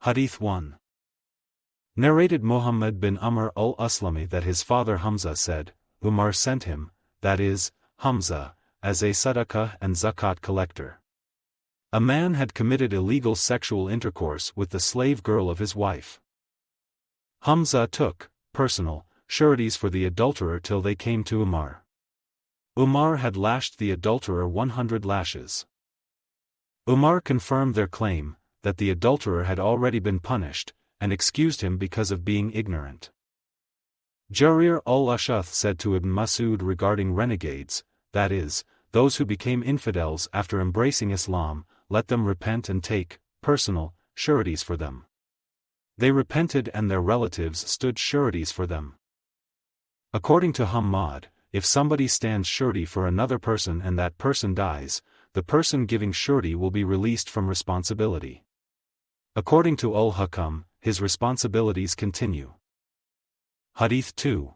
Hadīth 1. Narrated Muhammad bin Amr al-Aslami that his father Hamza said, Umar sent him, that is, Hamza, as a sadaqah and zakat collector. A man had committed illegal sexual intercourse with the slave girl of his wife. Hamza took, personal, sureties for the adulterer till they came to Umar. Umar had lashed the adulterer 100 lashes. Umar confirmed their claim, that the adulterer had already been punished, and excused him because of being ignorant. Jarir al-Ash'ath said to Ibn Mas'ud regarding renegades, that is, those who became infidels after embracing Islam, let them repent and take, personal, sureties for them. They repented and their relatives stood sureties for them. According to Hammad, if somebody stands surety for another person and that person dies, the person giving surety will be released from responsibility. According to Al-Hakam, his responsibilities continue. Hadīth 2.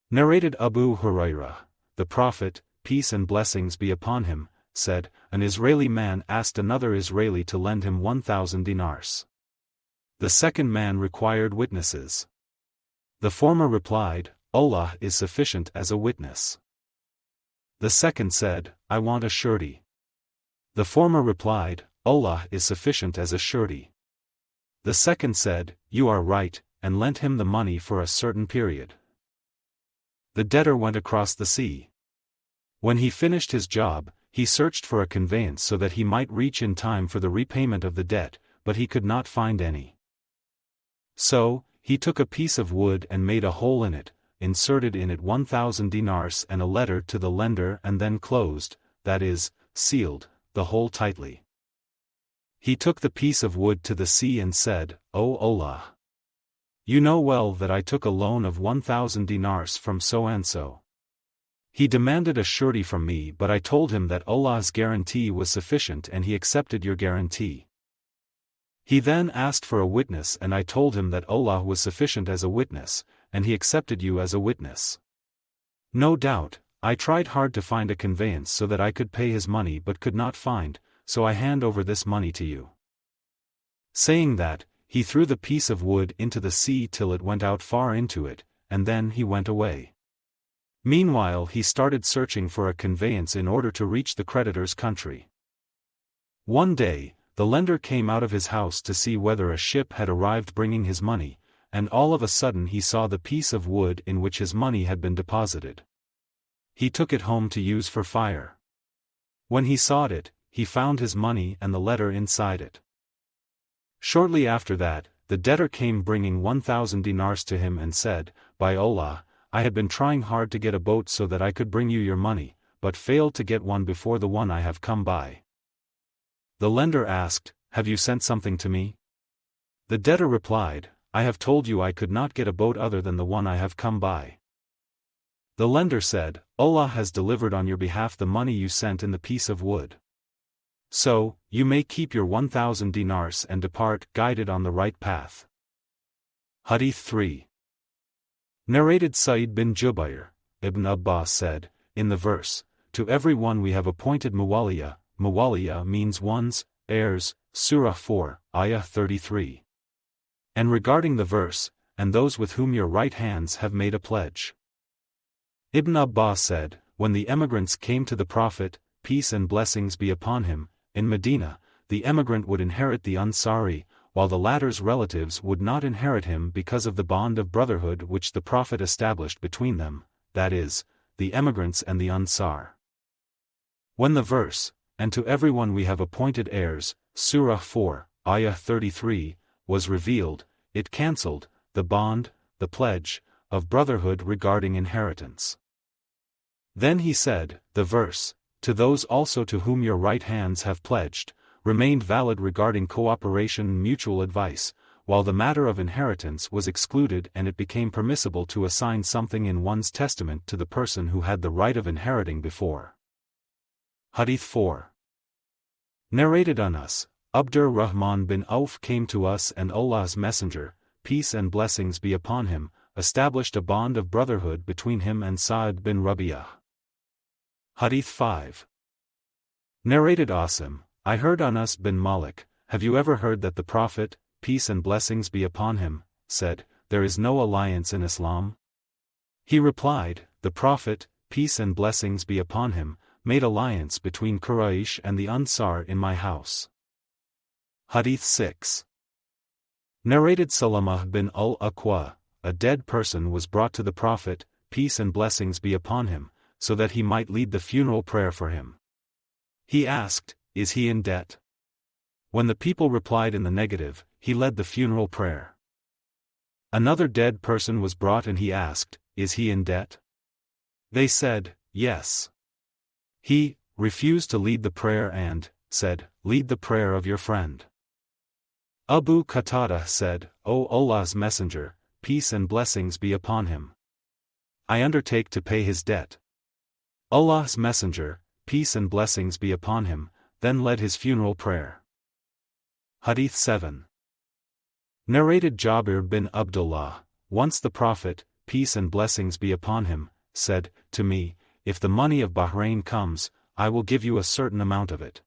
Narrated Abu Hurairah, the Prophet, peace and blessings be upon him, said, an Israeli man asked another Israeli to lend him 1,000 dinars. The second man required witnesses. The former replied, Allah is sufficient as a witness. The second said, I want a surety. The former replied, Allah is sufficient as a surety. The second said, you are right, and lent him the money for a certain period. The debtor went across the sea. When he finished his job, he searched for a conveyance so that he might reach in time for the repayment of the debt, but he could not find any. So, he took a piece of wood and made a hole in it, inserted in it 1,000 dinars and a letter to the lender and then closed, that is, sealed, the hole tightly. He took the piece of wood to the sea and said, O Allah! You know well that I took a loan of 1,000 dinars from so-and-so. He demanded a surety from me but I told him that Allah's guarantee was sufficient and he accepted your guarantee. He then asked for a witness and I told him that Allah was sufficient as a witness, and he accepted you as a witness. No doubt, I tried hard to find a conveyance so that I could pay his money but could not find, so I hand over this money to you. Saying that, he threw the piece of wood into the sea till it went out far into it, and then he went away. Meanwhile he started searching for a conveyance in order to reach the creditor's country. One day, the lender came out of his house to see whether a ship had arrived bringing his money, and all of a sudden he saw the piece of wood in which his money had been deposited. He took it home to use for fire. When he sought it, he found his money and the letter inside it. Shortly after that, the debtor came bringing 1,000 dinars to him and said, By Allah, I had been trying hard to get a boat so that I could bring you your money, but failed to get one before the one I have come by. The lender asked, Have you sent something to me? The debtor replied, I have told you I could not get a boat other than the one I have come by. The lender said, Allah has delivered on your behalf the money you sent in the piece of wood. So, you may keep your 1,000 dinars and depart guided on the right path. Hadīth 3. Narrated Sa'id bin Jubayr, Ibn Abbas said, in the verse, To every one we have appointed Muwaliya. Muwaliya means ones, heirs, Surah 4, Ayah 33. And regarding the verse, and those with whom your right hands have made a pledge. Ibn Abbas said, when the emigrants came to the Prophet, peace and blessings be upon him, in Medina, the emigrant would inherit the Ansari, while the latter's relatives would not inherit him because of the bond of brotherhood which the Prophet established between them, that is, the emigrants and the Ansar. When the verse, and to everyone we have appointed heirs, Surah 4, Ayah 33, was revealed, it cancelled the bond, the pledge, of brotherhood regarding inheritance. Then he said, the verse, to those also to whom your right hands have pledged, remained valid regarding cooperation and mutual advice, while the matter of inheritance was excluded and it became permissible to assign something in one's testament to the person who had the right of inheriting before. Hadīth 4. Narrated Anas, Abdur Rahman bin Auf came to us and Allah's Messenger, peace and blessings be upon him, established a bond of brotherhood between him and Sa'd bin Rabi'ah. Hadīth 5. Narrated Asim, I heard Anas bin Malik, have you ever heard that the Prophet, peace and blessings be upon him, said, "There is no alliance in Islam?" He replied, "The Prophet, peace and blessings be upon him, made alliance between Quraysh and the Ansar in my house." Hadith 6. Narrated Salamah bin al-Aqwa, a dead person was brought to the Prophet, peace and blessings be upon him, so that he might lead the funeral prayer for him. He asked, "Is he in debt?" When the people replied in the negative, he led the funeral prayer. Another dead person was brought and he asked, "Is he in debt?" They said, "Yes." He refused to lead the prayer and said, "Lead the prayer of your friend." Abu Qatada said, "O Allah's Messenger, peace and blessings be upon him, I undertake to pay his debt." Allah's Messenger, peace and blessings be upon him, then led his funeral prayer. Hadith 7. Narrated Jabir bin Abdullāh, once the Prophet, peace and blessings be upon him, said to me, "If the money of Bahrain comes, I will give you a certain amount of it."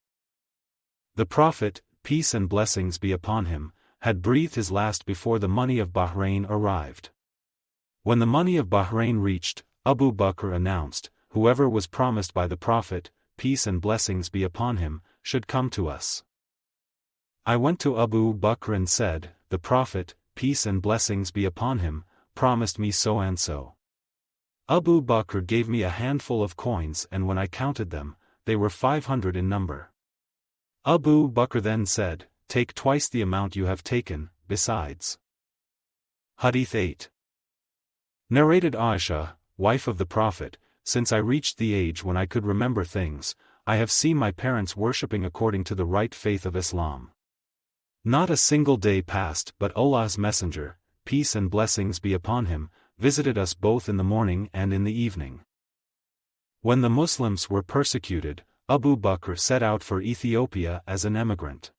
The Prophet, peace and blessings be upon him, had breathed his last before the money of Bahrain arrived. When the money of Bahrain reached, Abu Bakr announced, "Whoever was promised by the Prophet, peace and blessings be upon him, should come to us." I went to Abu Bakr and said, "The Prophet, peace and blessings be upon him, promised me so and so." Abu Bakr gave me a handful of coins and when I counted them, they were 500 in number. Abu Bakr then said, "Take twice the amount you have taken, besides." Hadith 8. Narrated Aisha, wife of the Prophet, "Since I reached the age when I could remember things, I have seen my parents worshipping according to the right faith of Islam. Not a single day passed but Allah's Messenger, peace and blessings be upon him, visited us both in the morning and in the evening. When the Muslims were persecuted, Abu Bakr set out for Ethiopia as an emigrant.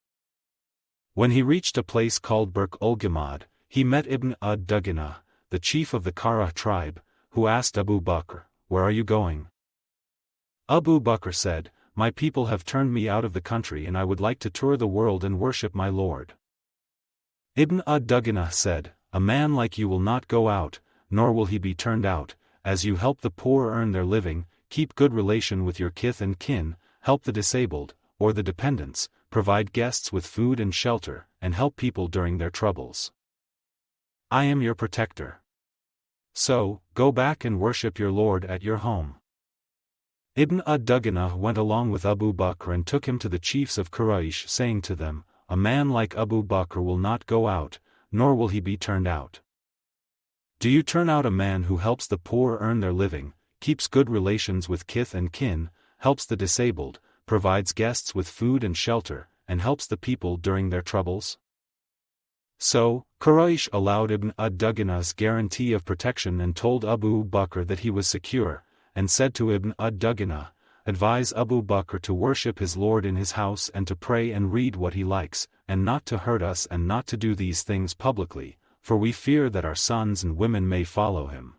When he reached a place called Burq ul-Ghamad, he met Ibn ad-Dughna, the chief of the Karah tribe, who asked Abu Bakr, "Where are you going?" Abu Bakr said, "My people have turned me out of the country and I would like to tour the world and worship my Lord." Ibn ad-Dughna said, "A man like you will not go out, nor will he be turned out, as you help the poor earn their living, keep good relation with your kith and kin, help the disabled, or the dependents, provide guests with food and shelter, and help people during their troubles. I am your protector. So, go back and worship your Lord at your home." Ibn ad-Dughna went along with Abu Bakr and took him to the chiefs of Quraysh, saying to them, "A man like Abu Bakr will not go out, nor will he be turned out. Do you turn out a man who helps the poor earn their living, keeps good relations with kith and kin, helps the disabled, provides guests with food and shelter, and helps the people during their troubles?" So, Quraysh allowed Ibn ad-Dughna's guarantee of protection and told Abu Bakr that he was secure, and said to Ibn ad-Dughna, "Advise Abu Bakr to worship his Lord in his house and to pray and read what he likes, and not to hurt us and not to do these things publicly, for we fear that our sons and women may follow him."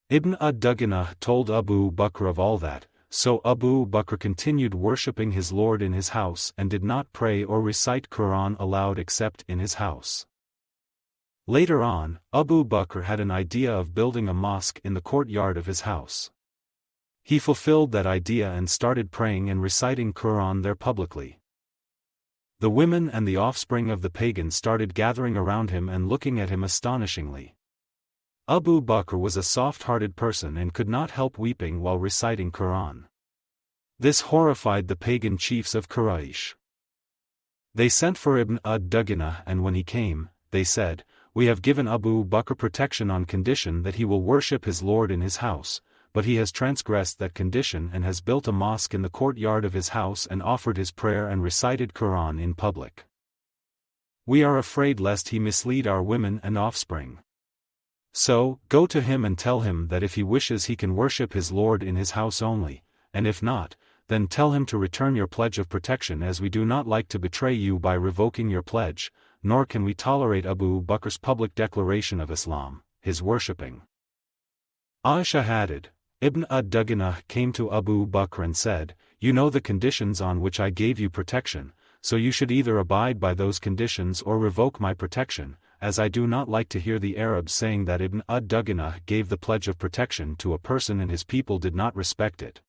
Ibn ad-Dughna told Abu Bakr of all that, so Abu Bakr continued worshipping his Lord in his house and did not pray or recite Quran aloud except in his house. Later on, Abu Bakr had an idea of building a mosque in the courtyard of his house. He fulfilled that idea and started praying and reciting Quran there publicly. The women and the offspring of the pagans started gathering around him and looking at him astonishingly. Abu Bakr was a soft-hearted person and could not help weeping while reciting Quran. This horrified the pagan chiefs of Quraysh. They sent for Ibn ad-Dughna and when he came, they said, "We have given Abu Bakr protection on condition that he will worship his Lord in his house, but he has transgressed that condition and has built a mosque in the courtyard of his house and offered his prayer and recited Quran in public. We are afraid lest he mislead our women and offspring. So, go to him and tell him that if he wishes he can worship his Lord in his house only, and if not, then tell him to return your pledge of protection as we do not like to betray you by revoking your pledge, nor can we tolerate Abu Bakr's public declaration of Islam, his worshipping." Aisha added, Ibn ad-Dughna came to Abu Bakr and said, "You know the conditions on which I gave you protection, so you should either abide by those conditions or revoke my protection, as I do not like to hear the Arabs saying that Ibn ad-Dughana gave the pledge of protection to a person and his people did not respect it.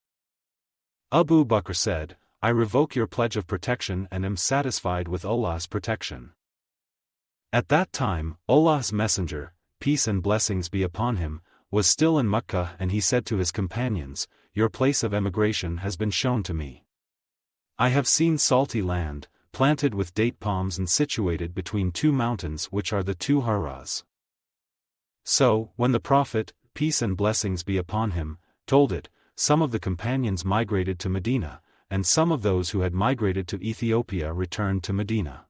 Abu Bakr said, I revoke your pledge of protection and am satisfied with Allah's protection. At that time, Allah's Messenger, peace and blessings be upon him, was still in Mecca and he said to his companions, Your place of emigration has been shown to me. I have seen salty land, planted with date palms and situated between two mountains which are the two Haras. So, when the Prophet, peace and blessings be upon him, told it, some of the companions migrated to Medina, and some of those who had migrated to Ethiopia returned to Medina.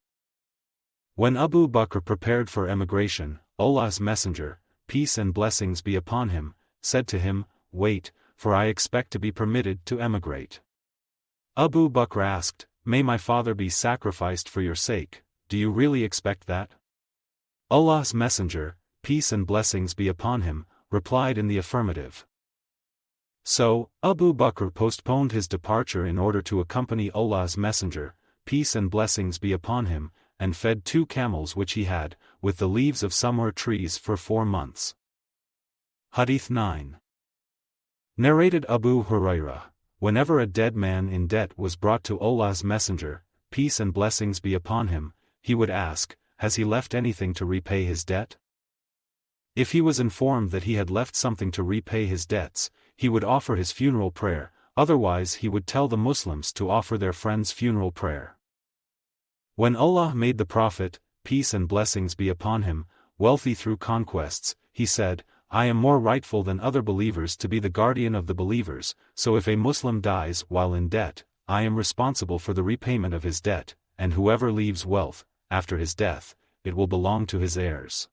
When Abu Bakr prepared for emigration, Allah's Messenger, peace and blessings be upon him, said to him, Wait, for I expect to be permitted to emigrate. Abu Bakr asked, May my father be sacrificed for your sake, do you really expect that? Allah's Messenger, peace and blessings be upon him, replied in the affirmative. So, Abu Bakr postponed his departure in order to accompany Allah's Messenger, peace and blessings be upon him, and fed 2 camels which he had, with the leaves of samur trees for 4 months. Hadīth 9. Narrated Abu Hurairah, whenever a dead man in debt was brought to Allah's Messenger, peace and blessings be upon him, he would ask, Has he left anything to repay his debt? If he was informed that he had left something to repay his debts, he would offer his funeral prayer, otherwise he would tell the Muslims to offer their friend's funeral prayer. When Allah made the Prophet, peace and blessings be upon him, wealthy through conquests, he said, I am more rightful than other believers to be the guardian of the believers, so if a Muslim dies while in debt, I am responsible for the repayment of his debt, and whoever leaves wealth, after his death, it will belong to his heirs.